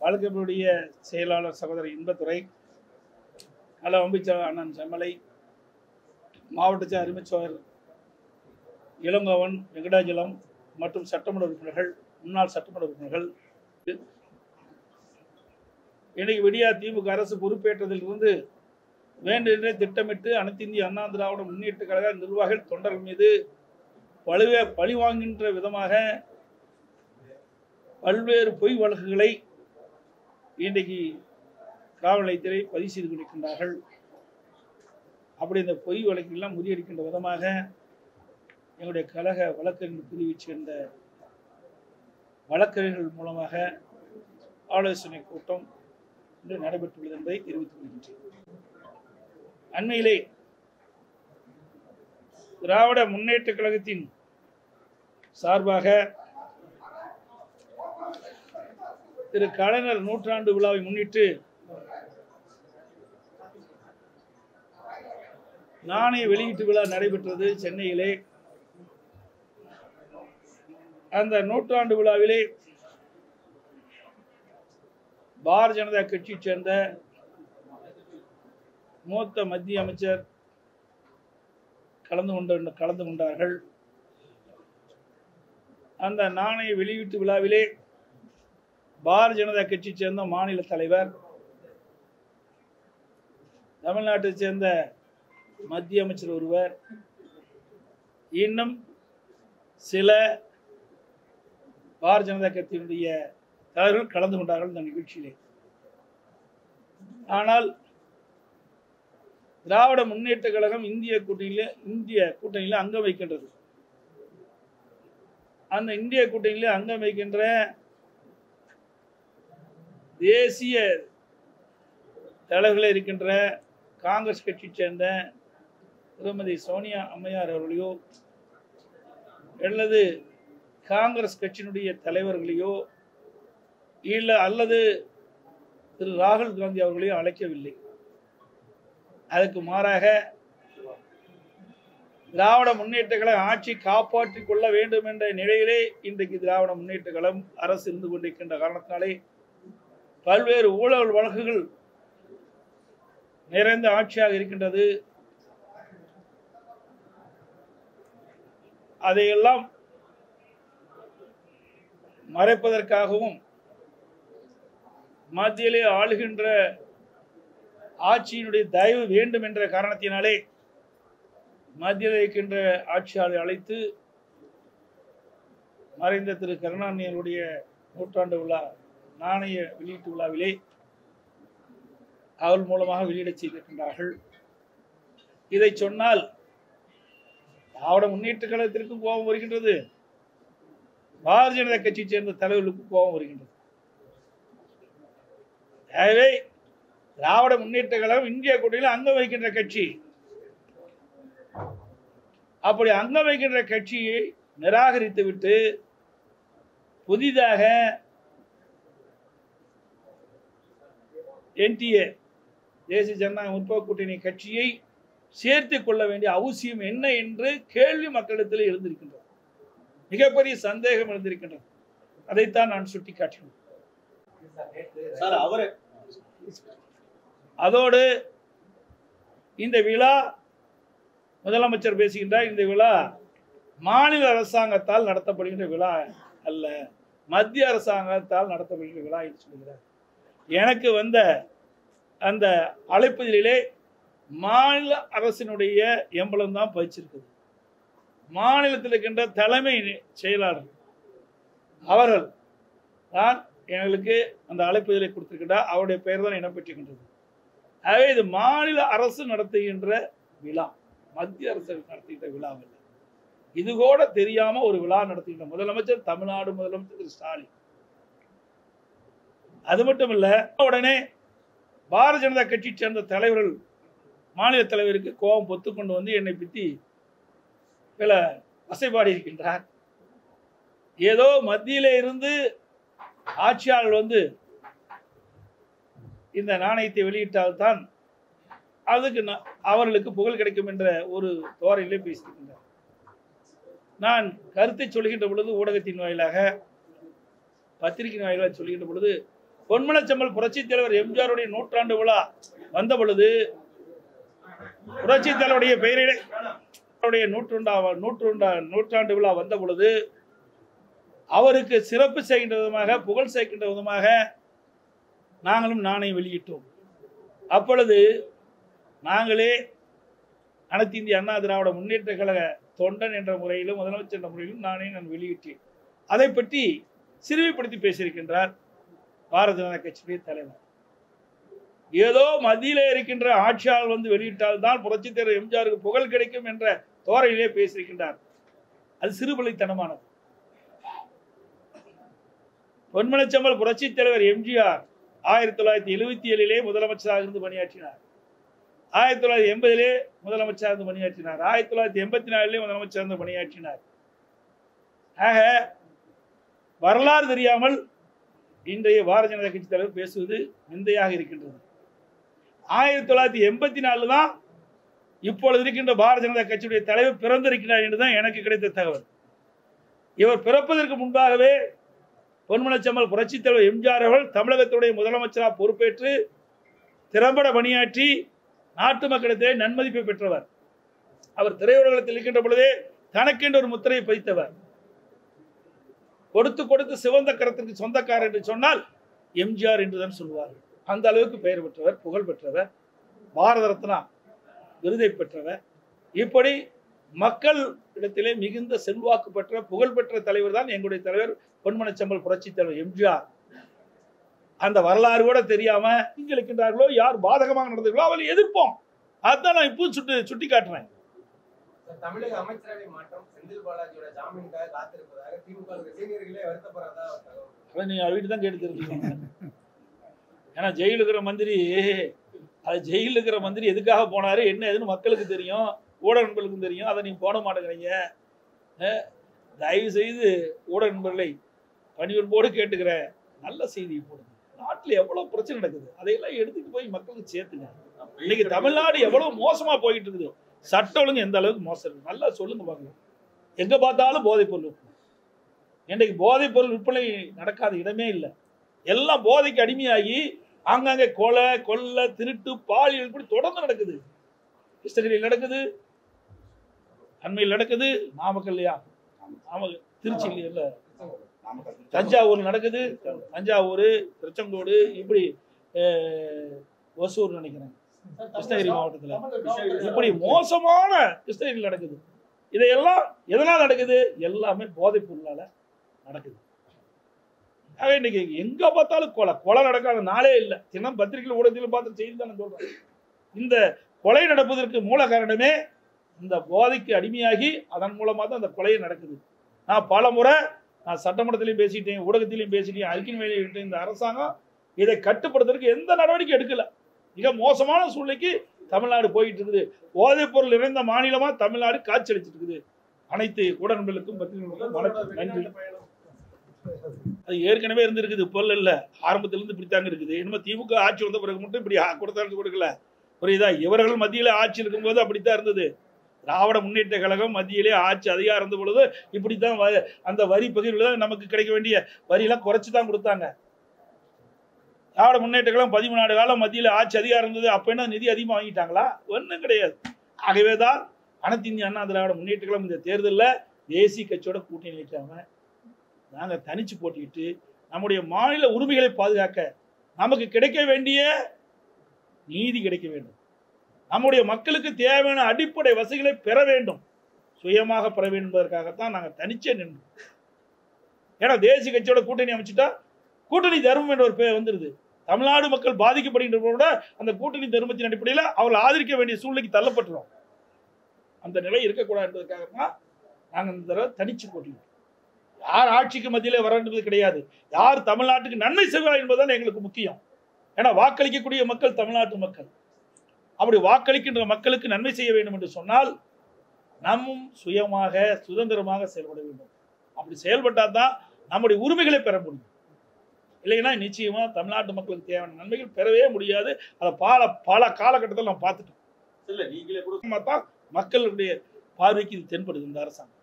வாழ்க்கையுடைய செயலாளர் சகோதரர் இன்பத்துறை, கள அமைச்சர் அண்ணன் செம்மலை, மாவட்ட அறிவிச்சவர் இளங்கோவன், வெங்கடாஜலம் மற்றும் சட்டமன்ற உறுப்பினர்கள், முன்னாள் சட்டமன்ற உறுப்பினர்கள், இன்னைக்கு விடியா திமுக அரசு பொறுப்பேற்றதிலிருந்து வேண்டுமென்றே திட்டமிட்டு அனைத்து இந்திய அண்ணா திராவிட முன்னேற்ற கழக நிர்வாகிகள் தொண்டர்கள் மீது பழி வாங்குகின்ற விதமாக பல்வேறு பொய் வழக்குகளை இன்றைக்கு காவல் நிலையத்திலே பதிவு செய்து கொண்டிருக்கின்றார்கள். அப்படி இந்த பொய் வழக்கெல்லாம் முறியடிக்கின்ற விதமாக எங்களுடைய கழக வழக்கறிஞர் பிரிவை சேர்ந்த வழக்கறிஞர்கள் மூலமாக ஆலோசனை கூட்டம் இன்று நடைபெற்றுள்ளது என்பதை தெரிவித்துக் கொள்கின்றேன். அண்மையிலே திராவிட முன்னேற்ற கழகத்தின் சார்பாக திரு கலைஞர் நூற்றாண்டு விழாவை முன்னிட்டு நாணய வெளியீட்டு விழா நடைபெற்றது சென்னையிலே. அந்த நூற்றாண்டு விழாவிலே பாரதிய ஜனதா கட்சியைச் சேர்ந்த மூத்த மத்திய அமைச்சர் கலந்து கொண்டார்கள். அந்த நாணய வெளியீட்டு விழாவிலே பாரதிய ஜனதா கட்சியைச் சேர்ந்த மாநில தலைவர், தமிழ்நாட்டைச் சேர்ந்த மத்திய அமைச்சர் ஒருவர், இன்னும் சில பாரதிய ஜனதா கட்சியினுடைய தலைவர்கள் கலந்து கொண்டார்கள் இந்த நிகழ்ச்சியிலே. ஆனால் திராவிட முன்னேற்ற கழகம் இந்திய கூட்டணியில அங்கம் வைக்கின்றது. அந்த இந்திய கூட்டணியில அங்கம் வைக்கின்ற தேசிய தலைவர்களே இருக்கின்ற காங்கிரஸ் கட்சியை சேர்ந்த திருமதி சோனியா அம்மையார் அவர்களையோ அல்லது காங்கிரஸ் கட்சியினுடைய தலைவர்களையோ அல்லது திரு ராகுல் காந்தி அவர்களையோ அழைக்கவில்லை. அதுக்கு மாறாக திராவிட முன்னேற்ற கழகம் ஆட்சி காப்பாற்றிக் கொள்ள வேண்டும் என்ற நிலையிலே இன்றைக்கு திராவிட முன்னேற்ற கழகம் அரசு இருந்து கொண்டிருக்கின்ற காரணத்தினாலே பல்வேறு ஊழல் வழக்குகள் நிறைந்த ஆட்சியாக இருக்கின்றது. அதையெல்லாம் மறைப்பதற்காகவும் மத்தியிலே ஆளுகின்ற ஆட்சியினுடைய தயவு வேண்டும் என்ற காரணத்தினாலே மத்தியில் இருக்கின்ற ஆட்சியாளரை அழைத்து மறைந்த திரு கருணாநிதியினுடைய நூற்றாண்டு விழா நாணய வெளியீட்டு விழாவிலே அவள் மூலமாக வெளியிட செய்திருக்கின்றார்கள். இதை சொன்னால் திராவிட முன்னேற்ற கழகத்திற்கும் கோபம் வருகின்றது, பாரதிய ஜனதா கட்சியை சேர்ந்த தலைவர்களுக்கு கோபம் வருகின்றது. எனவே திராவிட முன்னேற்ற கழகம் இந்திய கூட்டணியில் அங்கம் வைக்கின்ற கட்சி. அப்படி அங்கம் வைக்கின்ற கட்சியை நிராகரித்து விட்டு புதிதாக என்டிஏ தேசிய ஜனநாயக முற்போக்கு கூட்டணி கட்சியை சேர்த்துக் கொள்ள வேண்டிய அவசியம் என்ன என்று கேள்வி மக்களிடத்தில் எழுந்திருக்கின்றது. மிகப்பெரிய சந்தேகம் எழுந்திருக்கின்றது. அதைத்தான் நான் சுட்டிக்காட்டினேன். அதோடு இந்த விழா முதலமைச்சர் பேசுகின்றார், இந்த விழா மாநில அரசாங்கத்தால் நடத்தப்படுகின்ற விழா அல்ல, மத்திய அரசாங்கத்தால் நடத்தப்படுகின்ற விழா என்று சொல்கிறார். எனக்கு வந்த அந்த அழைப்பதிலே மாநில அரசினுடைய எம்பளம் தான் பதிச்சிருக்குது. மாநிலத்தில் இருக்கின்ற தலைமை செயலாளர் அவர்கள் தான் எங்களுக்கு அந்த அழைப்பதிலை கொடுத்திருக்கின்றார். அவருடைய பெயர் தான் இடம்பெற்றிருக்கின்றது. ஆகவே இது மாநில அரசு நடத்துகின்ற விழா, மத்திய அரசு நடத்துகின்ற விழா இல்லை. இது கூட தெரியாம ஒரு விழா நடத்துகின்ற முதலமைச்சர் தமிழ்நாடு முதலமைச்சர் திரு ஸ்டாலின். அது மட்டும் இல்ல, உடனே பாரதிய ஜனதா கட்சியை சேர்ந்த தலைவர்கள் மாநில தலைவருக்கு கோபம் பொத்துக்கொண்டு வந்து என்னை பற்றி பல வசைபாடி இருக்கின்றார். ஏதோ மத்தியிலே இருந்து ஆட்சியாளர் வந்து இந்த நாணயத்தை வெளியிட்டால்தான் அதுக்கு அவர்களுக்கு புகழ் கிடைக்கும் என்ற ஒரு தோரையிலே பேசியிருக்கின்றார். நான் கருத்தை சொல்கின்ற பொழுது ஊடகத்தின் வாயிலாக பத்திரிகையின் வாயிலாக சொல்கின்ற பொழுது பொன்மனச்செம்மல் புரட்சித் தலைவர் எம்ஜிஆருடைய நூற்றாண்டு விழா வந்த பொழுது புரட்சித் தலைவருடைய பெயரிலே நூற்றாண்டு விழா வந்த பொழுது அவருக்கு சிறப்பு செய்கின்ற விதமாக, புகழ் சேர்க்கின்ற விதமாக நாங்களும் நாணயம் வெளியிட்டோம். அப்பொழுது நாங்களே அனைத்து இந்திய அண்ணா திராவிட முன்னேற்ற கழக தொண்டன் என்ற முறையிலும் முதலமைச்சர் என்ற முறையிலும் நான் வெளியிட்டேன். அதை பற்றி சிறுமைப்படுத்தி பேசியிருக்கின்றார் பாரதிய ஜனதா கட்சியுடைய தலைவர். ஏதோ மத்தியிலே இருக்கின்ற ஆட்சியாளர் வந்து வெளியிட்டால்தான் புரட்சித் தலைவர் எம்ஜிஆருக்கு புகழ் கிடைக்கும் என்ற தோரையிலே பேசியிருக்கின்றார். அது சிறுபிள்ளைத்தனமானது. பொன்மனச்செம்மல் புரட்சித் தலைவர் எம்ஜிஆர் 1977 முதலமைச்சராக இருந்து பணியாற்றினார். 1980 முதலமைச்சராக இருந்து பணியாற்றினார். 1984 முதலமைச்சராக இருந்து பணியாற்றினார். ஆக வரலாறு தெரியாமல் இன்றைய பாரதிய ஜனதா கட்சி தலைவர் பேசுவது நிந்தையாக இருக்கின்றது. 1984 தான் இப்பொழுது இருக்கின்ற பாரதிய ஜனதா கட்சியுடைய தலைவர் பிறந்திருக்கிறார் என்றுதான் எனக்கு கிடைத்த தகவல். இவர் பிறப்பதற்கு முன்பாகவே பொன்மனச்செம்மல் புரட்சித் தலைவர் எம்ஜிஆர் அவர்கள் தமிழகத்துடைய முதலமைச்சராக பொறுப்பேற்று திறம்பட பணியாற்றி நாட்டு மக்களிடத்திலே நன்மதிப்பை பெற்றவர். அவர் திரையுலகத்தில் இருக்கின்ற பொழுதே தனக்கென்று ஒரு முத்திரையை பதித்தவர். கொடுத்து கொடுத்து சிவந்த கரத்திற்கு சொந்தக்காரர் என்று சொன்னால் எம்ஜிஆர் என்றுதான் சொல்வார்கள். அந்த அளவுக்கு பெயர் பெற்றவர், புகழ் பெற்றவர், பாரத ரத்னா விருதை பெற்றவர். இப்படி மக்கள் இடத்திலே மிகுந்த செல்வாக்கு பெற்ற புகழ் பெற்ற தலைவர் தான் எங்களுடைய தலைவர் பொன்மனச்செம்மல் புரட்சித் தலைவர் எம்ஜிஆர். அந்த வரலாறு கூட தெரியாம இங்க இருக்கின்றார்களோ, யார் பாதகமாக நடந்தார்களோ அவளை எதிர்ப்போம். அதுதான் நான் இப்போ சுட்டி காட்டுறேன். தமிழக அமைச்சரவை மாற்றம் செந்தில் பாலாஜியோட ஜாமீனுக்காக காத்திருப்பதாக திமுக சீனியர்களே வருத்தப்படுறதா அதை நீங்க வீட்டு தான் கேட்டு தெரிஞ்சுக்கோங்க. ஏன்னா ஜெயிலுக்கு இருக்கிற மந்திரி, அது ஜெயிலுக்கு இருக்கிற மந்திரி எதுக்காக போனாரு என்ன ஏதுன்னு மக்களுக்கு தெரியும், ஊடக நண்பர்களுக்கும் தெரியும். அதை நீங்க போட மாட்டேங்கிறீங்க. தயவு செய்து ஊடக நண்பர்களை பணிவன்போடு கேட்டுக்கிறேன், நல்ல செய்தி போடுங்க. நாட்டில் எவ்வளவு பிரச்சனை நடக்குது அதையெல்லாம் எடுத்துட்டு போய் மக்களுக்கு சேர்த்துங்க. இன்னைக்கு தமிழ்நாடு எவ்வளவு மோசமா போயிட்டு இருக்குது, சட்ட ஒழுங்கு எந்த அளவுக்கு மோசம் இருக்கு நல்லா சொல்லுங்க பார்க்கலாம். எங்க பார்த்தாலும் போதைப் பொருள் விற்பனை. இன்றைக்கு போதைப் பொருள் விற்பனை நடக்காத இடமே இல்லை. எல்லாம் போதைக்கு அடிமையாகி ஆங்காங்கே கொலை கொள்ளை திருட்டு பாலியல் இப்படி தொடர்ந்து நடக்குது. கிருஷ்ணகிரியில் நடக்குது, அண்மையில் நடக்குது, நாமக்கல்லையா, திருச்சி இல்ல, தஞ்சாவூர் நடக்குது, தஞ்சாவூர், திருச்செங்கோடு, இப்படி ஒசூர் நினைக்கிறேன் கிருஷ்ணகிரி மாவட்டத்தில் இப்படி மோசமான கிருஷ்ணகிரியில் நடக்குது. இதையெல்லாம் எதனால் நடக்குது? எல்லாமே போதைப் பொருளால நடக்குது. இன்னைக்கு எங்க பார்த்தாலும் கொலை நடக்காத நாளே இல்லை. தினம் பத்திரிகை ஊடகத்தில் பார்த்து செய்தி தான் சொல்றேன். இந்த கொலை நடப்பதற்கு மூல காரணமே இந்த போதைக்கு அடிமையாகி அதன் மூலமா தான் அந்த கொலை நடக்குது. நான் பல முறை சட்டமன்றத்திலையும் பேசிட்டேன், ஊடகத்திலையும் பேசிட்டேன், அறிக்கை வெளியிட்டேன். இந்த அரசாங்கம் இதை கட்டுப்படுத்துறதுக்கு எந்த நடவடிக்கை எடுக்கல. மிக மோசமான சூழ்நிலைக்கு தமிழ்நாடு போயிட்டு இருக்குது. போதைப் பொருள் நிறைந்த மாநிலமா தமிழ்நாடு காட்சியளிச்சிட்டு இருக்குது. அனைத்து ஊடகங்களுக்கும் பத்திரிகைகளுக்கும் நன்றி. அது ஏற்கனவே இருந்திருக்குது, பொருள் இல்ல, ஆரம்பத்திலிருந்து இப்படித்தாங்க இருக்குது. இனிமே திமுக ஆட்சி வந்த பிறகு மட்டும் இப்படி கொடுக்கல, புரியுதா? இவர்கள் மத்தியில ஆட்சி இருக்கும்போது அப்படித்தான் இருந்தது. திராவிட முன்னேற்ற கழகம் மத்தியிலே ஆட்சி அதிகாரம் இருந்த பொழுது இப்படித்தான் அந்த வரி பகிர்வுல நமக்கு கிடைக்க வேண்டிய வரியெல்லாம் குறைச்சுதான் கொடுத்தாங்க. திராவிட முன்னேற்ற கழகம் 13 ஆண்டு காலம் மத்தியில் ஆட்சி அதிகாரம் இருந்தது. அப்ப என்ன நிதி அதிகமாக வாங்கிட்டாங்களா? ஒன்றும் கிடையாது. ஆகவேதான் அனைத்து இந்திய அண்ணா திராவிட முன்னேற்ற கழகம் இந்த தேர்தலில் தேசிய கட்சியோட கூட்டணி வைக்காம நாங்கள் தனிச்சு போட்டிட்டு நம்முடைய மாநில உரிமைகளை பாதுகாக்க, நமக்கு கிடைக்க வேண்டிய நீதி கிடைக்க வேண்டும், நம்முடைய மக்களுக்கு தேவையான அடிப்படை வசதிகளை பெற வேண்டும், சுயமாக பெற வேண்டும் என்பதற்காகத்தான் நாங்கள் தனிச்சே நின்றோம். ஏன்னா தேசிய கட்சியோட கூட்டணி அமைச்சுட்டா கூட்டணி தர்மம் என்ற ஒரு பேர் வந்துருது. தமிழ்நாடு மக்கள் பாதிக்கப்படுகின்ற கூட அந்த கூட்டணி தர்மத்தின் அடிப்படையில் அவர்கள் ஆதரிக்க வேண்டிய சூழ்நிலைக்கு தள்ளப்பட்டுரும். அந்த நிலை இருக்கக்கூடாது என்பதற்காக தான் நாங்கள் இந்த தடவை தனிச்சு போட்டிட்டோம். யார் ஆட்சிக்கு மத்தியிலே வர என்பது கிடையாது, யார் தமிழ்நாட்டுக்கு நன்மை செய்வார் என்பதுதான் எங்களுக்கு முக்கியம். ஏன்னா வாக்களிக்கக்கூடிய மக்கள் தமிழ்நாட்டு மக்கள். அப்படி வாக்களிக்கின்ற மக்களுக்கு நன்மை செய்ய வேண்டும் என்று சொன்னால் நம்மும் சுயமாக சுதந்திரமாக செயல்பட வேண்டும். அப்படி செயல்பட்டால் தான் நம்முடைய உரிமைகளை பெற முடியும். இல்லைன்னா நிச்சயமா தமிழ்நாட்டு மக்களுக்கு தேவையான நன்மைகள் பெறவே முடியாது. அதை பல காலகட்டத்தில் நம்ம பார்த்துட்டோம். இல்லை நீங்களே கொடுக்க மக்களுடைய பார்வைக்கு இது தென்படுது. இந்த அரசாங்கம்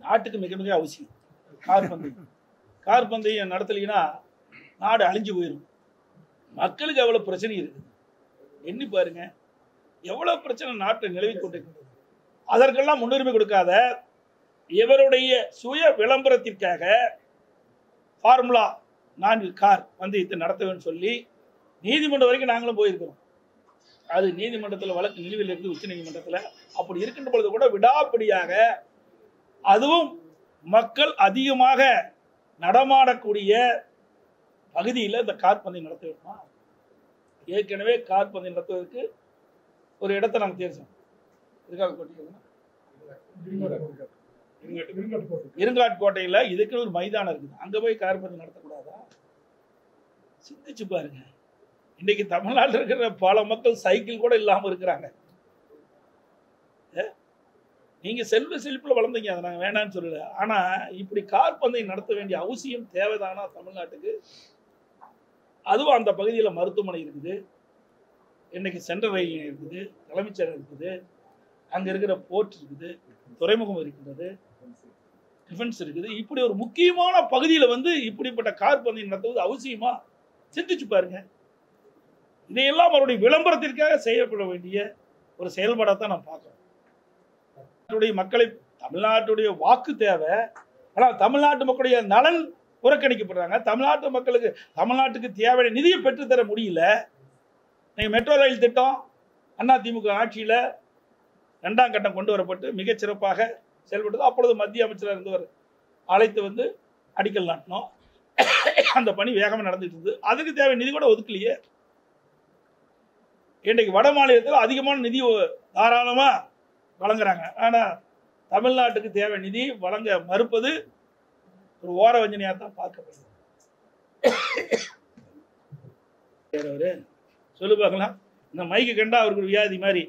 நாட்டுக்கு மிக மிக அவசியம். கார் பந்தயம் நடத்தலைன்னா நாடு அழிஞ்சு போயிடும். மக்களுக்கு எவ்வளவு பிரச்சனை இருக்குது எண்ணி பாருங்க. எவ்வளவு பிரச்சனை நாட்டை நிலவி கொண்டிருக்கிறது. அதற்கெல்லாம் முன்னுரிமை கொடுக்காத இவருடைய சுய விளம்பரத்திற்காக ஃபார்முலா 4 கார் பந்தயத்தை நடத்துவேன்னு சொல்லி நீதிமன்றம் வரைக்கும் நாங்களும் போயிருக்கிறோம். அது நீதிமன்றத்தில் வழக்கு நிலுவையில் இருக்குது, உச்ச நீதிமன்றத்தில். அப்படி இருக்கின்ற பொழுது கூட விடாப்பிடியாக, அதுவும் மக்கள் அதிகமாக நடமாடக்கூடிய பகுதியில் இந்த கார் பந்தயம் நடத்த வேண்டுமா? ஏற்கனவே கார் பந்தயம் நடத்துவதற்கு ஒரு இடத்தை நாங்கள் தேர்ந்தோம். இருங்காட்கோட்டையில் இதுக்கு ஒரு மைதானம் இருக்குது. அங்கே போய் கார் பந்தயம் நடத்தக்கூடாதா? சிந்திச்சு பாருங்க. இன்னைக்கு தமிழ்நாட்டில் இருக்கிற பல மக்கள் சைக்கிள் கூட இல்லாமல் இருக்கிறாங்க. நீங்க செல்வ செழிப்பில் வளர்ந்தீங்க, அதை நாங்கள் வேணான்னு சொல்லல. ஆனா இப்படி கார் பந்தயம் நடத்த வேண்டிய அவசியம் தேவைதானா தமிழ்நாட்டுக்கு? அதுவும் அந்த பகுதியில் மருத்துவமனை இருக்குது, இன்னைக்கு சென்ட்ரல் ரயில் இருக்குது, தலைமைச் செயலகம் இருக்குது, அங்க இருக்கிற போர்ட் இருக்குது, துறைமுகம் இருக்கிறது, டிஃபென்ஸ் இருக்குது. இப்படி ஒரு முக்கியமான பகுதியில் வந்து இப்படிப்பட்ட கார் பந்தயம் நடத்துவது அவசியமா? சிந்திச்சு பாருங்க. இதையெல்லாம் அவருடைய விளம்பரத்திற்காக செய்யப்பட வேண்டிய ஒரு செயல்பாடாக நான் பார்க்கிறேன். மக்களை, தமிழ்நாட்டுடைய வாக்கு தேவை, ஆனால் தமிழ்நாட்டு மக்களுடைய நலன் புறக்கணிக்கப்படுறாங்க. தமிழ்நாட்டுக்கு தேவையான நிதியை பெற்றுத்தர முடியல. நீங்கள் மெட்ரோ ரயில் திட்டம் அதிமுக ஆட்சியில் 2ஆம் கட்டம் கொண்டு வரப்பட்டு மிகச்சிறப்பாக செயல்பட்டது. அப்பொழுது மத்திய அமைச்சராக இருந்தவர் அழைத்து வந்து அடிக்கல் நாட்டினோம். அந்த பணி வேகமாக நடந்துட்டு இருந்தது. அதுக்கு தேவை நிதி கூட ஒதுக்கலையே. இன்றைக்கு வட மாநிலத்தில் அதிகமான நிதி தாராளமாக வழங்குறாங்க. ஆனால் தமிழ்நாட்டுக்கு தேவை நிதி வழங்க மறுப்பது ஒரு ஓர வஞ்சனையாக தான் பார்க்கப்படுது. சொல்லு பார்க்கலாம். இந்த மைக்கு கண்டா அவருக்கு ஒரு வியாதி மாதிரி.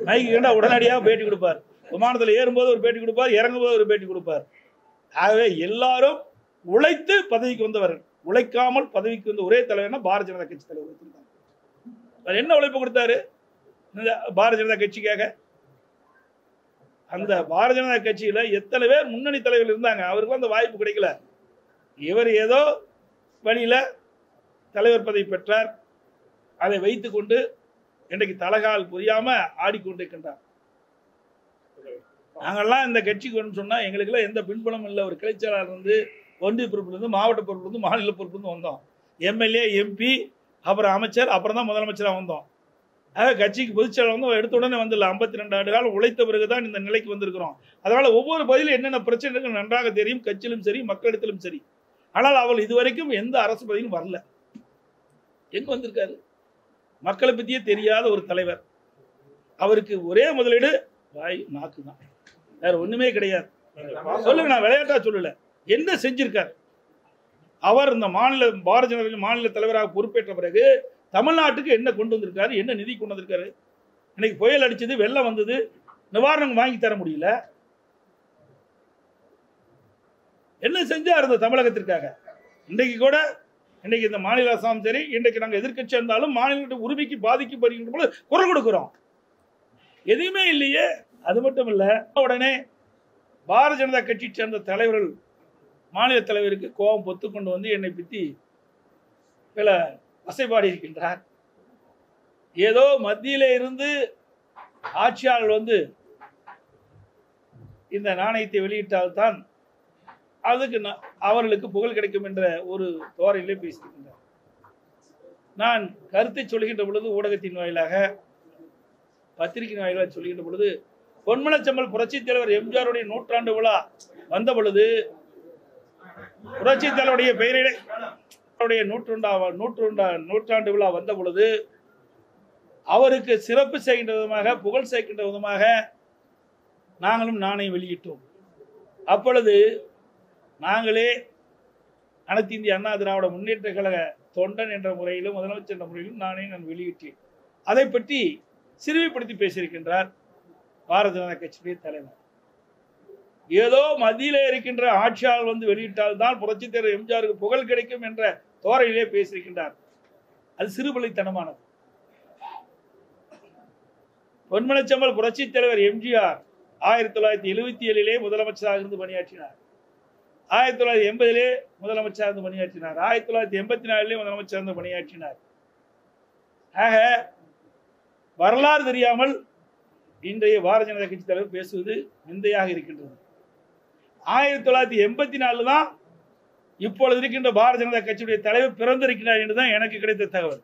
மைக்கு கண்டா உடனடியாக பேட்டி கொடுப்பார். விமானத்தில் ஏறும்போது ஒரு பேட்டி கொடுப்பார், இறங்கும்போது ஒரு பேட்டி கொடுப்பார். ஆகவே எல்லாரும் உழைத்து பதவிக்கு வந்தவர்கள். உழைக்காமல் பதவிக்கு வந்த ஒரே தலைவர்னா பாரதிய ஜனதா கட்சி தலைவர். என்ன உழைப்பு கொடுத்தாரு பாரதிய ஜனதா கட்சிக்காக? அந்த பாரதிய ஜனதா கட்சியில எத்தனை பேர் முன்னணி தலைவர்கள் இருந்தாங்க, அவருக்கு அந்த வாய்ப்பு கிடைக்கல. இவர் ஏதோ வழியில தலைவர் பதவி பெற்றார். அதை வைத்துக் கொண்டு இன்றைக்கு தலகால் புரியாம ஆடிக்கொண்டிருக்கின்றார். நாங்கெல்லாம் இந்த கட்சிக்கு சொன்னா எங்களுக்கெல்லாம் எந்த பின்புலமும் இல்லை. ஒரு கிளைச்சலாளர் இருந்து, ஒன்றிய பொறுப்பிலிருந்து, மாவட்ட பொறுப்பிலிருந்து, மாநில பொறுப்பிலிருந்து வந்தோம். எம்எல்ஏ, எம்பி, அப்புறம் அமைச்சர், அப்புறம் தான் முதலமைச்சராக வந்தோம். கட்சிக்கு பொதுச்செயலாளர் வந்து எடுத்த உடனே வந்துடல. 52 ஆண்டு காலம் உழைத்த பிறகுதான் இந்த நிலைக்கு வந்திருக்கிறோம். அதனால ஒவ்வொரு பதிலும் என்னென்ன பிரச்சனைகள் நன்றாக தெரியும், கட்சியிலும் சரி மக்களிடத்திலும் சரி. ஆனால் அவள் இதுவரைக்கும் எந்த அரசு பதவியும் வரல. எங்க வந்திருக்காரு? மக்களை பற்றியே தெரியாத ஒரு தலைவர். அவருக்கு ஒரே முதலீடு வாய் நாக்கு தான், வேற ஒண்ணுமே கிடையாது. சொல்லுங்க, நான் விளையாட்டா சொல்லல. என்ன செஞ்சிருக்காரு அவர்? இந்த பாரதிய ஜனதா மாநில தலைவராக பொறுப்பேற்ற பிறகு தமிழ்நாட்டுக்கு என்ன கொண்டு வந்திருக்காரு, என்ன நிதி கொண்டு வந்திருக்காரு? இன்னைக்கு புயல் அடிச்சது, வெள்ளம் வந்தது, நிவாரணம் வாங்கி தர முடியல. என்ன செஞ்சார் இந்த தமிழகத்திற்காக? இன்றைக்கு கூட இன்னைக்கு இந்த மாநில அரசாங்கம் சரி, இன்றைக்கு நாங்கள் எதிர்கட்சி இருந்தாலும் மாநில உரிமைக்கு பாதிக்கப்படுகின்ற பொழுது குரல் கொடுக்கிறோம். எதுவுமே இல்லையே. அது மட்டும் இல்ல, உடனே பாரதிய ஜனதா கட்சி சேர்ந்த தலைவர்கள் மாநில தலைவருக்கு கோபம் பொத்து கொண்டு வந்து என்னை பற்றி பல வசைபாடி இருக்கின்றார். ஏதோ மத்தியில இருந்து ஆட்சியாளர் வந்து இந்த நாணயத்தை வெளியிட்டால்தான் அதுக்கு அவர்களுக்கு புகழ் கிடைக்கும் என்ற ஒரு தோரணையிலே பேசியிருக்கின்றார். நான் கருத்தை சொல்கின்ற பொழுது ஊடகத்தின் வாயிலாக, பத்திரிகை வாயிலாக சொல்கின்ற பொழுது, பொன்மனச்செம்மல் புரட்சி தலைவர் எம்ஜிஆருடைய 100ஆண்டு விழா வந்த பொழுது, புரட்சி தலைவருடைய பெயரிலே 100ஆண்டு விழா வந்த பொழுது அவருக்கு சிறப்பு செய்கின்ற விதமாக, புகழ் சேர்க்கின்ற விதமாக நாங்களும் நாணயம் வெளியிட்டோம். அப்பொழுது நாங்களே அனைத்து இந்திய அண்ணா திராவிட முன்னேற்ற கழக தொண்டன் என்ற முறையிலும் முதலமைச்சர் என்ற முறையிலும் நான் வெளியிட்டேன். அதை பற்றி சிறுமைப்படுத்தி பேசியிருக்கின்றார் பாரதிய ஜனதா கட்சியுடைய தலைவர். ஏதோ மத்தியிலே இருக்கின்ற ஆட்சியாளர் வந்து வெளியிட்டால்தான் புரட்சித் தலைவர் எம்ஜிஆருக்கு புகழ் கிடைக்கும் என்ற தோரையிலே பேசியிருக்கின்றார். அது சிறுபிள்ளைத்தனமானது. பொன்மனச்செம்மல் புரட்சித் தலைவர் எம்ஜிஆர் 1977 முதலமைச்சராக இருந்து பணியாற்றினார். 1980 முதலமைச்சர் இருந்து பணியாற்றினார். 1984 முதலமைச்சர் இருந்து பணியாற்றினார். ஆக வரலாறு தெரியாமல் இன்றைய பாரதிய ஜனதா கட்சி தலைவர் பேசுவது நிந்தையாக இருக்கின்றது. 1984 தான் இப்பொழுது இருக்கின்ற பாரதிய ஜனதா கட்சியுடைய தலைவர் பிறந்திருக்கிறார் என்றுதான் எனக்கு கிடைத்த தகவல்.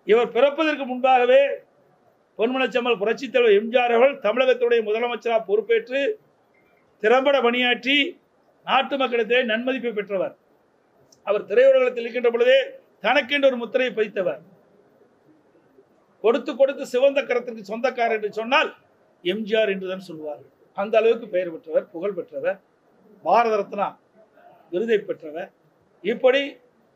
இவர் பிறப்பதற்கு முன்பாகவே பொன்மனச்செம்மல் புரட்சித் தலைவர் எம்ஜிஆர் அவர்கள் தமிழகத்துடைய முதலமைச்சராக பொறுப்பேற்று திறம்பட பணியாற்றி நாட்டு மக்களிடத்திலே நன்மதிப்பை பெற்றவர். அவர் திரையுலகத்தில் இருக்கின்ற பொழுதே தனக்கென்று ஒரு முத்திரையை பதித்தவர். கொடுத்து கொடுத்து சிவந்த கரத்திற்கு சொந்தக்காரர் என்று சொன்னால் எம்ஜிஆர் என்றுதான் சொல்வார்கள். அந்த அளவுக்கு பெயர் பெற்றவர், புகழ் பெற்றவர், பாரத ரத்னா விருதை பெற்றவர். இப்படி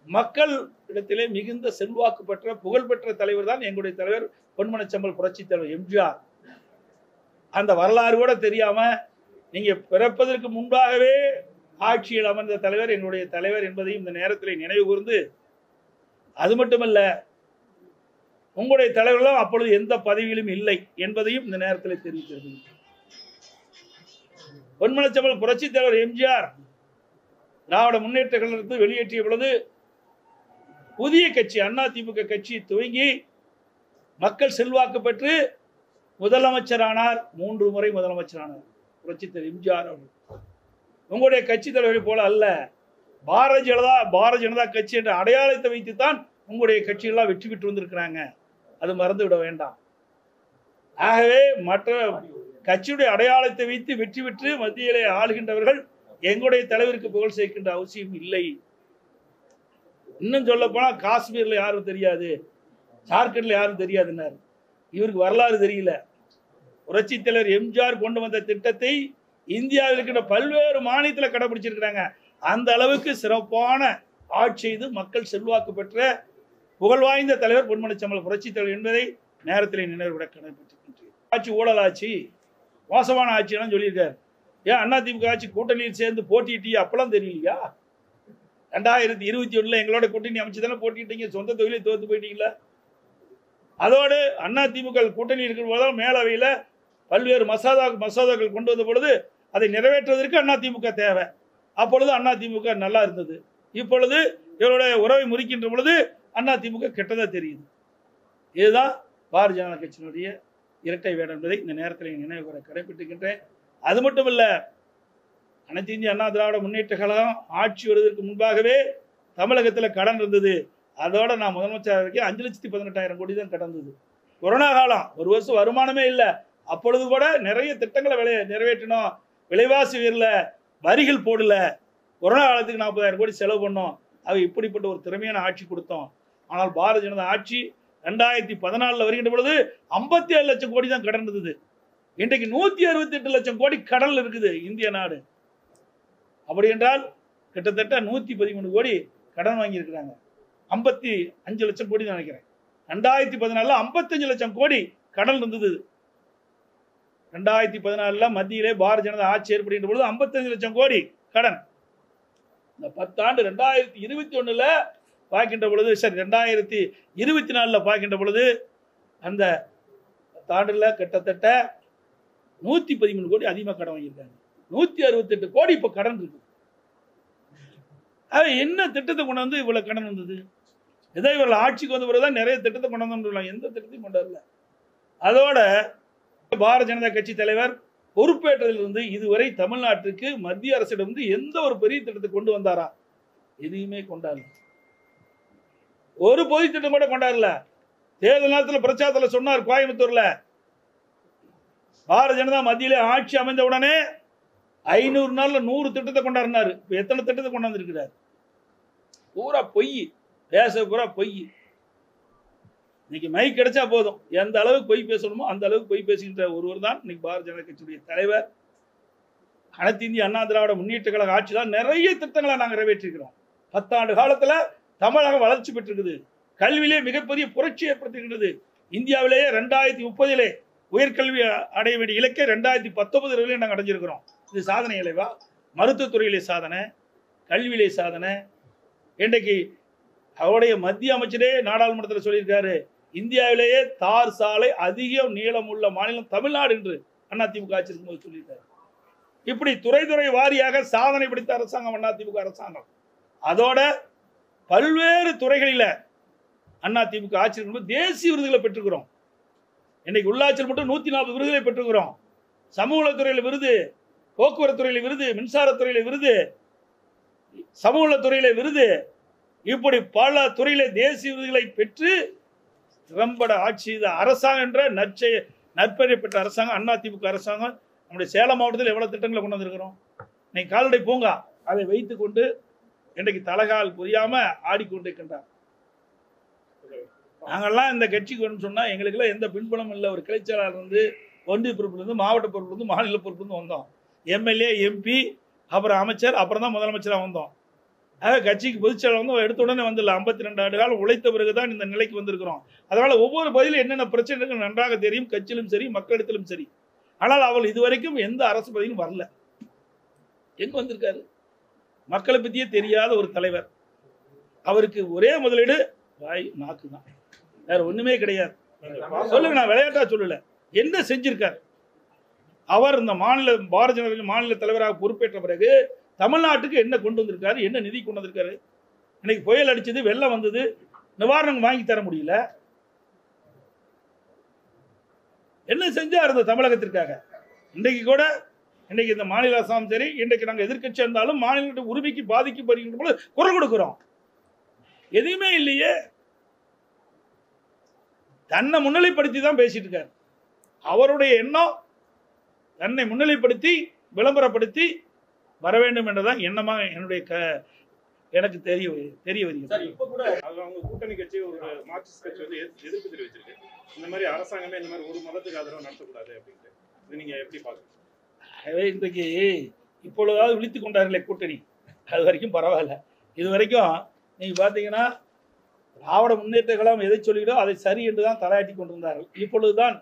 மக்கள் இடத்திலே மிகுந்த செல்வாக்கு பெற்ற புகழ் பெற்ற தலைவர் தான் எங்களுடைய தலைவர் பொன்மனச்செம்மல் புரட்சித் தலைவர் எம்ஜிஆர். அந்த வரலாறு கூட தெரியாம நீங்க பிறப்பதற்கு முன்பாகவே ஆட்சியில் அமர்ந்த தலைவர் எங்களுடைய தலைவர் என்பதையும் இந்த நேரத்தில் நினைவு கூர்ந்து, அது மட்டுமல்ல உங்களுடைய தலைவர்களும் அப்பொழுது எந்த பதவியிலும் இல்லை என்பதையும் இந்த நேரத்தில் தெரிவிக்கிறது. பொன்மனச்செம்மல் புரட்சித் தலைவர் எம்ஜிஆர் திராவிட முன்னேற்ற கழகத்தை வெளியேற்றிய பொழுது புதிய கட்சி அதிமுக கட்சி துவங்கி மக்கள் செல்வாக்கு பெற்று முதலமைச்சரானார். 3 முறை முதலமைச்சரானார் புரட்சித் தலைவர் எம்ஜிஆர் அவர்கள். உங்களுடைய கட்சி தலைவரை போல அல்ல, பாரதிய ஜனதா கட்சி என்ற அடையாளத்தை வைத்துத்தான் உங்களுடைய கட்சியெல்லாம் வெற்றி பெற்று வந்திருக்கிறாங்க. அது மறந்து விட வேண்டாம். ஆகவே மற்ற கட்சியுடைய அடையாளத்தை வைத்து வெற்றி பெற்று மத்தியிலே ஆளுகின்றவர்கள் எங்களுடைய தலைவருக்கு புகழ் சேர்க்கின்ற அவசியம் இல்லை. இன்னும் சொல்ல போனா காஷ்மீர்ல யாரும் தெரியாது, ஜார்க்கண்ட்ல யாரும் தெரியாதுன்னாரு. இவருக்கு வரலாறு தெரியல. புரட்சித் தலைவர் எம்ஜிஆர் கொண்டு வந்த திட்டத்தை இந்தியாவில் இருக்கின்ற பல்வேறு மாநிலத்தில் கடைபிடிச்சிருக்கிறாங்க. அந்த அளவுக்கு சிறப்பான ஆட்சி செய்து மக்கள் செல்வாக்கு பெற்ற புகழ் வாய்ந்த தலைவர் பொன்மனச்செம்மல் புரட்சித் தலைவர் என்பதை நேரத்தில் நினைவுவிட கடைபிடிக்கின்றேன். ஆட்சி ஊழல் ஆட்சி, மோசமான ஆட்சியெல்லாம் சொல்லியிருக்காரு. ஏன் அதிமுக ஆட்சி கூட்டணியில் சேர்ந்து போட்டிட்டீங்க அப்பெல்லாம் தெரியலையா? 2021 எங்களோட கூட்டணி அமைச்சு தானே போட்டிட்டீங்க, சொந்த தொழிலை தோத்து போயிட்டீங்களா? அதோடு அதிமுக கூட்டணி இருக்கிற போதுதான் மேலவையில் பல்வேறு மசோதாக்கள் கொண்டு வந்த பொழுது அதை நிறைவேற்றுவதற்கு அதிமுக தேவை. அப்பொழுது அதிமுக நல்லா இருந்தது. இப்பொழுது இவருடைய உறவை முறிக்கின்ற பொழுது அதிமுக கெட்டதா தெரியுது. இதுதான் பாரதிய ஜனதா கட்சியினுடைய இரட்டை வேடம் என்பதை இந்த நேரத்தில் நினைவு கூற கடைபிடிக்கின்றேன். அது மட்டும் இல்ல, அனைத்து இந்திய அண்ணா திராவிட முன்னேற்ற கழகம் ஆட்சி வருவதற்கு முன்பாகவே தமிழகத்தில் கடன் இருந்தது. அதோட நான் முதலமைச்சர் 5,18,000 கோடி தான் கடந்தது. கொரோனா காலம், ஒரு வருஷம் வருமானமே இல்லை. அப்பொழுது கூட நிறைய திட்டங்களை நிறைவேற்றினோம். விலைவாசி உயர்ல, வரிகள் போடல. கொரோனா காலத்துக்கு 40,000 கோடி செலவு பண்ணோம். அவை இப்படிப்பட்ட ஒரு திறமையான ஆட்சி கொடுத்தோம். ஆனால் பாரதிய ஜனதா ஆட்சி 2014 வருகின்ற பொழுது 57 லட்சம் கோடி தான் கடன் இருந்தது. இன்றைக்கு 168 லட்சம் கோடி கடல் இருக்குது இந்திய நாடு. அப்படி என்றால் கிட்டத்தட்ட 113 கோடி கடன் வாங்கியிருக்கிறாங்க. 55 லட்சம் கோடி தான் நினைக்கிறேன். 2014 55 லட்சம் கோடி கடன் இருந்தது. 2014 மத்தியிலே பாரதிய ஜனதா ஆட்சி ஏற்படுகின்ற பொழுது 55 லட்சம் கோடி கடன். இந்த 10 ஆண்டு 2021 பார்க்கின்ற பொழுது, சரி 2024 பார்க்கின்ற பொழுது அந்த 10 ஆண்டுல கிட்டத்தட்ட 113 கோடி அதிகமாக கடன் வாங்கியிருக்காங்க. 168 கோடி இப்ப கடன் இருக்கு. என்ன திட்டத்தை கொண்டு வந்து இவ்வளவு கடன் வந்தது? ஏதோ இவர்கள் ஆட்சிக்கு வந்த பிறகுதான் நிறைய திட்டத்தை கொண்டு வந்து, எந்த திட்டத்தையும் கொண்டு வரல. அதோட பாரதிய ஜனதா கட்சி தலைவர் பொறுப்பேற்றதிலிருந்து இதுவரை தமிழ்நாட்டுக்கு மத்திய அரசிடம் எந்த ஒரு பெரிய திட்டத்தை கொண்டு வந்தாரா? எதையுமே கொண்டாடல. ஒரு பொது திட்டம் கூட கொண்டாடல. தேர்தல் நேரத்தில் பிரச்சாரத்தில் சொன்னார் கோயம்புத்தூர்ல, பாரதிய ஜனதா மத்தியிலே ஆட்சி அமைந்த உடனே 500 நாள்ல 100 திட்டத்தை கொண்டாடினாரு. இப்ப எத்தனை திட்டத்தை கொண்டாந்துருக்கிறார்? பூரா பொய், பேச பூரா பொய். இன்னைக்கு மைக் கிடைச்சா போதும், எந்த அளவுக்கு பொய் பேசணுமோ அந்த அளவுக்கு பொய் பேசுகின்ற ஒருவர் தான் இன்னைக்கு பாரதிய ஜனதா கட்சியுடைய தலைவர். அனைத்து இந்திய அண்ணா திராவிட முன்னேற்ற கழக ஆட்சி தான் நிறைய திட்டங்களை நாங்கள் நிறைவேற்றிருக்கிறோம். 10 ஆண்டு காலத்துல தமிழகம் வளர்ச்சி பெற்றிருக்குது. கல்வியிலே மிகப்பெரிய புரட்சி ஏற்படுத்திருக்கிறது. இந்தியாவிலேயே 2030 உயர்கல்வி அடைய வேண்டிய இலக்கை 2019 நாங்கள் அடைஞ்சிருக்கிறோம். இது சாதனை இல்லைவா? மருத்துவத்துறையிலே சாதனை, கல்வியிலே சாதனை. இன்றைக்கு அவருடைய மத்திய அமைச்சரே நாடாளுமன்றத்தில் சொல்லியிருக்காரு, இந்தியாவிலேயே தார் சாலை அதிக நீளம் உள்ள மாநிலம் தமிழ்நாடு என்று அதிமுக ஆட்சி இருக்கும்போது சொல்லியிருக்காரு. இப்படி துறை வாரியாக சாதனை படைத்த அரசாங்கம் அதிமுக அரசாங்கம். அதோட பல்வேறு துறைகளில் அதிமுக ஆட்சி இருக்கும்போது தேசிய விருதுகளை பெற்றுக்கிறோம். இன்னைக்கு உள்ளாட்சியில் மட்டும் 140 விருதுகளை பெற்றுக்கிறோம். சமூகத்துறையில் விருது, போக்குவரத்து துறையில் விருது, மின்சாரத்துறையில விருது, சமூக துறையில விருது, இப்படி பல துறையில தேசிய விருதுகளை பெற்று திறம்பட ஆட்சி செய்த அரசாங்கம் என்ற நற்பெயரை பெற்ற அரசாங்கம் அதிமுக அரசாங்கம். நம்முடைய சேலம் மாவட்டத்தில் எவ்வளவு திட்டங்களை கொண்டு வந்திருக்கிறோம். இன்னைக்கு கால்நடை பூங்கா அதை வைத்துக் கொண்டு இன்றைக்கு தலகால் புரியாம ஆடிக்கொண்டிருக்கின்றார். நாங்கெல்லாம் இந்த கட்சிக்கு சொன்னா எங்களுக்குலாம் எந்த பின்புலமும் இல்லை. ஒரு கிளைச்சலாளர் இருந்து, ஒன்றிய பொறுப்பிலிருந்து, மாவட்ட பொறுப்பிலிருந்து, மாநில பொறுப்பிலிருந்து வந்தோம். எம்எல்ஏ, எம்பி, அப்புறம் அமைச்சர், அப்புறம் தான் முதலமைச்சராக வந்தோம். கட்சிக்கு பொதுச்செயலாளர் வந்து எடுத்த உடனே வந்துடல. 52 ஆண்டு காலம் உழைத்த பிறகுதான் இந்த நிலைக்கு வந்திருக்கிறோம். அதனால ஒவ்வொரு பதிலும் என்னென்ன பிரச்சனைகள் நன்றாக தெரியும், கட்சியிலும் சரி மக்களிடத்திலும் சரி. ஆனால் அவள் இதுவரைக்கும் எந்த அரசு பதவியும் வரல. எங்க வந்திருக்காரு? மக்களை பத்தியே தெரியாத ஒரு தலைவர். அவருக்கு ஒரே முதலீடு வாய் நாக்கு தான், வேற ஒண்ணுமே கிடையாது. சொல்லுங்க, நான் விளையாட்டா சொல்லல. என்ன செஞ்சிருக்காரு அவர்? இந்த மாநில பாரதிய ஜனதா மாநில தலைவராக பொறுப்பேற்ற பிறகு தமிழ்நாட்டுக்கு என்ன கொண்டு வந்திருக்காரு, என்ன நிதி கொண்டு வந்திருக்காரு? இன்னைக்கு புயல் அடிச்சது, வெள்ளம் வந்தது, நிவாரணம் வாங்கி தர முடியல. என்ன செஞ்சார் இந்த தமிழகத்திற்காக? இன்றைக்கு கூட இன்னைக்கு இந்த மாநில அரசாங்கம் சரி, இன்றைக்கு நாங்கள் எதிர்கட்சி இருந்தாலும் மாநில உரிமைக்கு பாதிக்கப்படுகின்ற போது குரல் கொடுக்கிறோம். எதுவுமே இல்லையே. தன்னை முன்னிலைப்படுத்தி தான் பேசிட்டு இருக்காரு. அவருடைய எண்ணம் தன்னை முன்னிலைப்படுத்தி விளம்பரப்படுத்தி வர வேண்டும் என்றதான் எண்ணமாக எனக்கு தெரிய வருகிறது. இப்ப கூட அவங்க கூட்டணி கட்சி ஒரு மார்க்சிஸ்ட் கட்சி வந்து எதிர்ப்பு தெரிவிச்சிருக்கு. இந்த மாதிரி அரசாங்கமே இந்த மாதிரி ஒரு மதத்துக்கு ஆதரவு நடத்தக்கூடாது அப்படின்ட்டு. இது நீங்க எப்படி பாக்குறீங்க? இன்றைக்கு இப்பொழுதாவது விழித்துக் கொண்டார்களே கூட்டணி, அது வரைக்கும் பரவாயில்ல. இது வரைக்கும் நீங்க பாத்தீங்கன்னா திராவிட முன்னேற்ற கழகம் எதை சொல்லிடோ அதை சரி என்றுதான் தலையாட்டி கொண்டிருந்தார்கள். இப்பொழுதுதான்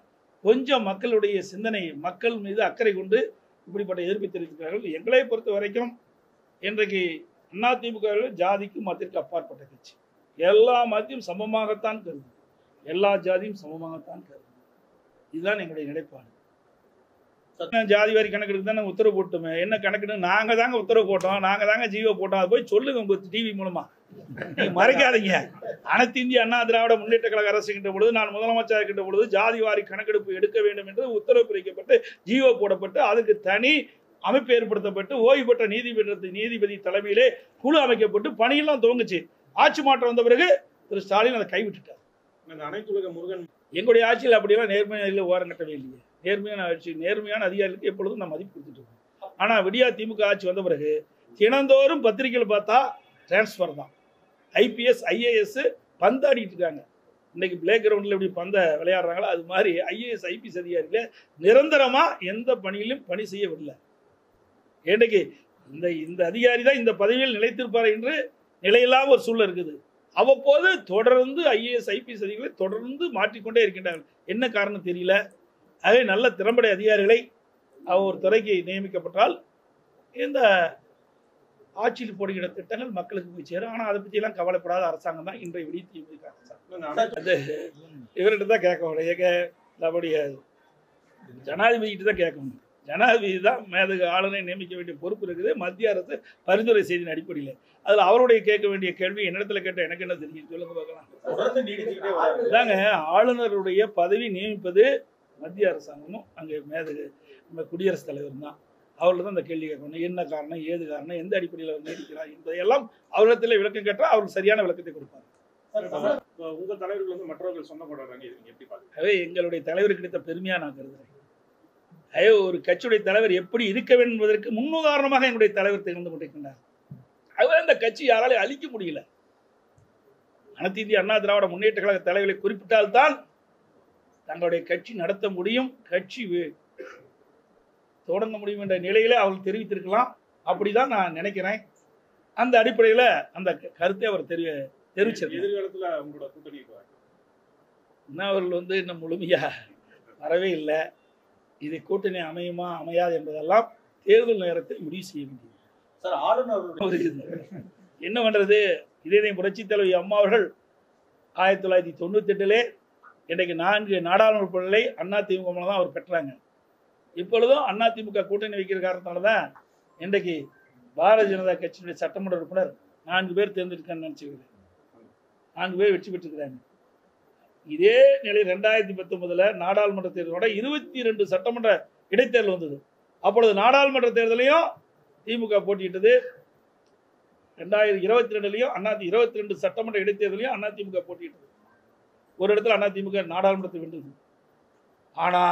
கொஞ்சம் மக்களுடைய சிந்தனை, மக்கள் மீது அக்கறை கொண்டு இப்படிப்பட்ட எதிர்ப்பை தெரிவிக்கிறார்கள். எங்களை பொறுத்த வரைக்கும் இன்றைக்கு அதிமுக ஜாதிக்கு மதத்திற்கு அப்பாற்பட்ட கட்சி. எல்லா மதத்தையும் சமமாகத்தான் கருது, எல்லா ஜாதியும் சமமாகத்தான் கருது. இதுதான் எங்களுடைய நிலைப்பாடு. ஜாதி வாரி கணக்கெடுக்கு தான் நாங்கள் உத்தரவு போட்டோமே. என்ன கணக்குன்னு நாங்கள் தாங்க உத்தரவு போட்டோம், நாங்கள் தாங்க ஜீவோ போட்டோம். அது போய் சொல்லுங்க உங்க டிவி மூலமா, நீங்க மறைக்காதீங்க. அனைத்து இந்திய அண்ணா திராவிட முன்னேற்ற கழக அரசு இருக்கின்ற பொழுது, நான் முதலமைச்சர் இருக்கின்ற பொழுது ஜாதி வாரி கணக்கெடுப்பு எடுக்க வேண்டும் என்று உத்தரவு பிறப்பிக்கப்பட்டு ஜீவோ போடப்பட்டு அதுக்கு தனி அமைப்பு ஏற்படுத்தப்பட்டு ஓய்வு பெற்ற நீதிபதி தலைமையிலே குழு அமைக்கப்பட்டு பணியெல்லாம் துவங்குச்சு. ஆட்சி மாற்றம் வந்த பிறகு திரு ஸ்டாலின் அதை கைவிட்டுட்டார். அனைத்துலக முருகன் எங்களுடைய ஆட்சியில் அப்படியெல்லாம் நேர்மையான ஓரம் கட்டவே இல்லையே. நேர்மையான ஆட்சி, நேர்மையான அதிகாரிகளுக்கு எப்பொழுதும் நான் மதிப்பு கொடுத்துட்டு இருக்கோம். ஆனால் விடியா திமுக ஆட்சி வந்த பிறகு தினந்தோறும் பத்திரிகைகள் பார்த்தா டிரான்ஸ்ஃபர் தான். ஐபிஎஸ் ஐஏஎஸ் பந்தாடிட்டு இருக்காங்க. இன்னைக்கு பிளே கிரவுண்டில் எப்படி பந்த விளையாடுறாங்களோ அது மாதிரி ஐஏஎஸ் ஐபிஎஸ் அதிகாரிகள் நிரந்தரமாக எந்த பணியிலும் பணி செய்யவில்லை. ஏன்னைக்கு இந்த அதிகாரி தான் இந்த பதவியில் நிலைத்திருப்பார் என்று நிலையில்லாம ஒரு சூழல் இருக்குது. அவ்வப்போது தொடர்ந்து ஐஏஎஸ் ஐபிஎஸ் அதிகாரிகளை தொடர்ந்து மாற்றிக்கொண்டே இருக்கின்றார்கள். என்ன காரணம் தெரியல. ஆகவே நல்ல திறம்பட அதிகாரிகளை ஒரு துறைக்கு நியமிக்கப்பட்டால் இந்த ஆட்சியில் போடுகிற திட்டங்கள் மக்களுக்கு போய் சேரும். ஆனால் அதை பற்றியெல்லாம் கவலைப்படாத அரசாங்கம் தான் இன்றைய விடிய திமுக அரசாங்கம். அது இவர்கிட்ட தான் கேட்கணும். நம்முடைய ஜனாதிபதிகிட்ட தான் கேட்கணும். ஜனாதிபதி தான் மேதகு ஆளுநரை நியமிக்க வேண்டிய பொறுப்பு இருக்குது. மத்திய அரசு பரிந்துரை செய்தியின் அடிப்படையில் அதில் அவருடைய கேட்க வேண்டிய கேள்வி என்னிடத்துல கேட்ட எனக்கு என்ன தெரியும் சொல்லுங்க பார்க்கலாம். இதாங்க ஆளுநருடைய பதவி நியமிப்பது மத்திய அரசாங்கமும் அங்கே மேதகு நம்ம குடியரசுத் தலைவர் தான். அவர்கிட்ட தான் அந்த கேள்வி கேட்கணும். என்ன காரணம், ஏது காரணம், எந்த அடிப்படையில் அவர் நீடிக்கிறார் என்பதையெல்லாம் அவரிடத்தில் விளக்கம் கேட்டால் அவருக்கு சரியான விளக்கத்தை கொடுப்பார். உங்க தலைவர்கள் வந்து மற்றவர்கள் சொந்தப்படுறாங்க, எப்படி பாருங்க? அதே எங்களுடைய தலைவர் கிடைத்த பெருமையா நான் கருதுறேன். அதே ஒரு கட்சியுடைய தலைவர் எப்படி இருக்க வேண்டும் என்பதற்கு முன்னுதாரணமாக எங்களுடைய தலைவர் திகழ்ந்து கொண்டிருக்கின்றார். அவர் அந்த கட்சி யாராலையும் அழிக்க முடியல. அனைத்து இந்திய அண்ணா திராவிட முன்னேற்ற கழக தலைவர்களை குறிப்பிட்டால்தான் தங்களுடைய கட்சி நடத்த முடியும், கட்சி தொடங்க முடியும் என்ற நிலையில அவர்கள் தெரிவித்திருக்கலாம். அப்படிதான் நான் நினைக்கிறேன். அந்த அடிப்படையில் அந்த கருத்தை அவர் தெரிவிச்சிருக்கார். எதிர்காலத்தில் உங்களோட கூட்டணி இன்னும் அவர்கள் இன்னும் முழுமையா வரவே இல்லை. இது கூட்டணி அமையுமா அமையாது என்பதெல்லாம் தேர்தல் நேரத்தில் முடிவு செய்ய முடியும். என்ன பண்றது? இதே புரட்சி தலைவி அம்மா அவர்கள் 1998 இன்றைக்கு 4 நாடாளுமன்ற பணிகளை அதிமுக தான் அவர் பெற்றாங்க. இப்பொழுதும் அதிமுக கூட்டணி வைக்கிற காரணத்தால தான் இன்றைக்கு பாரதிய ஜனதா கட்சியினுடைய சட்டமன்ற உறுப்பினர் 4 பேர் தேர்ந்தெடுக்கான்னு நினைச்சுக்கிறேன். 4 பேர் வெற்றி பெற்றிருக்கிறாங்க. இதே நிலை 2019 நாடாளுமன்ற தேர்தலோட 22 சட்டமன்ற இடைத்தேர்தல் வந்தது. அப்பொழுது நாடாளுமன்ற தேர்தலையும் திமுக போட்டியிட்டது. 2022 22 சட்டமன்ற இடைத்தேர்தலையும் அதிமுக போட்டியிட்டது. ஒரு இடத்துல அதிமுக நாடாளுமன்றத்தை வென்றது. ஆனா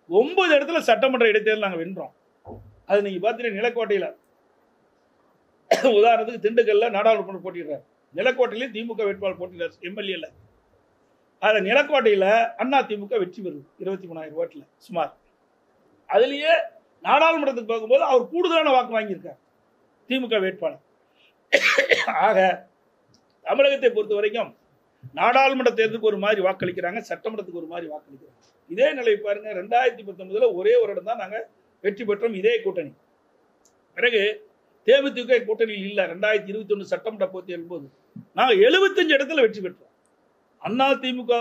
9 இடத்துல சட்டமன்ற இடைத்தேர்தல் நாங்கள் வென்றோம். அது நீங்க பார்த்தீங்கன்னா நிலக்கோட்டையில் உதாரணத்துக்கு திண்டுக்கல்ல நாடாளுமன்ற போட்டிடுறார். நிலக்கோட்டையில திமுக வேட்பாளர் போட்டிடுறார் எம்எல்ஏல. அதுல நிலக்கோட்டையில அதிமுக வெற்றி பெறுது 23,000 ஓட்டுல சுமார். அதுலயே நாடாளுமன்றத்துக்கு பார்க்கும்போது அவர் கூடுதலான வாக்கு வாங்கியிருக்கார் திமுக வேட்பாளர். ஆக தமிழகத்தை பொறுத்த வரைக்கும் நாடாளுமன்ற தேர்தலுக்கு ஒரு மாதிரி வாக்களிக்கிறாங்க, சட்டமன்றத்துக்கு ஒரு மாதிரி வாக்களிக்கிறாங்க. இதே நிலை பாருங்க. 2019 ஒரே ஒரு இடம் தான் நாங்க வெற்றி பெற்றோம், இதே கூட்டணி. பிறகு தேமுதிக கூட்டணியில் இல்லை. 2021 சட்டமன்ற தேர்தல் போது நாங்கள் 75 இடத்துல வெற்றி பெற்றோம். அதிமுக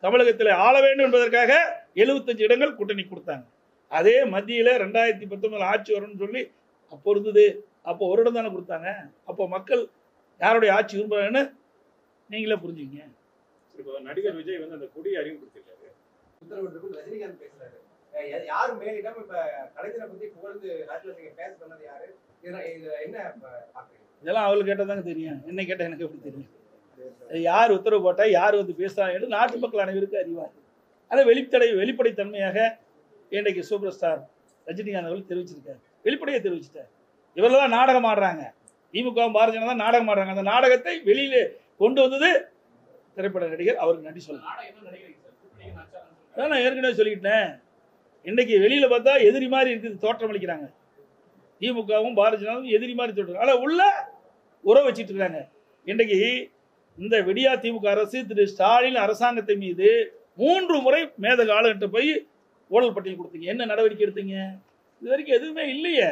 தமிழகத்தில் ஆள வேண்டும் என்பதற்காக 75 இடங்கள் கூட்டணி கொடுத்தாங்க. அதே மத்தியில் 2019 ஆட்சி வரும்னு சொல்லி அப்போ இருந்தது. அப்போ ஒரு இடம் தானே கொடுத்தாங்க. அப்போ மக்கள் யாருடைய ஆட்சி விரும்புறாங்கன்னு நீங்களே புரிஞ்சுங்க. இப்போ நடிகர் விஜய் வந்து அந்த கொடியை அறிமுகப்படுத்திருக்காரு. உத்தரவிட்டு ரஜினிகாந்த் பேசுறாரு. யாரு மேலிடம் இப்ப கலைஞரை பத்தி புகழ்ந்து ராஜ்நாத் பேச சொன்னது யாரு? என்ன பாக்குறீங்க? இதெல்லாம் அவளுக்கு கேட்டதாங்க தெரியும். என்ன கேட்டால் எனக்கு எப்படி தெரியும்? யார் உத்தரவு போட்டா யார் வந்து பேசுறாங்க நாட்டு மக்கள் அனைவருக்கும் அறிவார். அதை வெளிப்படைத்தன்மையாக இன்றைக்கு சூப்பர் ஸ்டார் ரஜினிகாந்த் அவர்கள் தெரிவிச்சிருக்காரு. வெளிப்படையை தெரிவிச்சிட்டார். இவரெல்லாம் நாடகம் ஆடுறாங்க. திமுக பாரதிய ஜனதா நாடகம் ஆடுறாங்க. அந்த நாடகத்தை வெளியிலே கொண்டு வந்தது திரைப்பட நடிகர். அவருக்கு நன்றி சொல்லலாம். நான் ஏற்கனவே சொல்லிக்கிட்டேன். இன்னைக்கு வெளியில பார்த்தா எதிரி மாதிரி இருக்குது, தோற்றம் அளிக்கிறாங்க. திமுகவும் பாரதிய ஜனதாவும் எதிரி மாதிரி தோற்றம். ஆனால் உள்ள உறவு வச்சுட்டு இருக்காங்க. இன்றைக்கு இந்த விடியா திமுக அரசு திரு ஸ்டாலின் அரசாங்கத்தை மீது 3 முறை மேதக ஆளுகிட்ட போய் ஊழல் பட்டியல் கொடுத்தீங்க. என்ன நடவடிக்கை எடுத்தீங்க? இது வரைக்கும் எதுவுமே இல்லையே.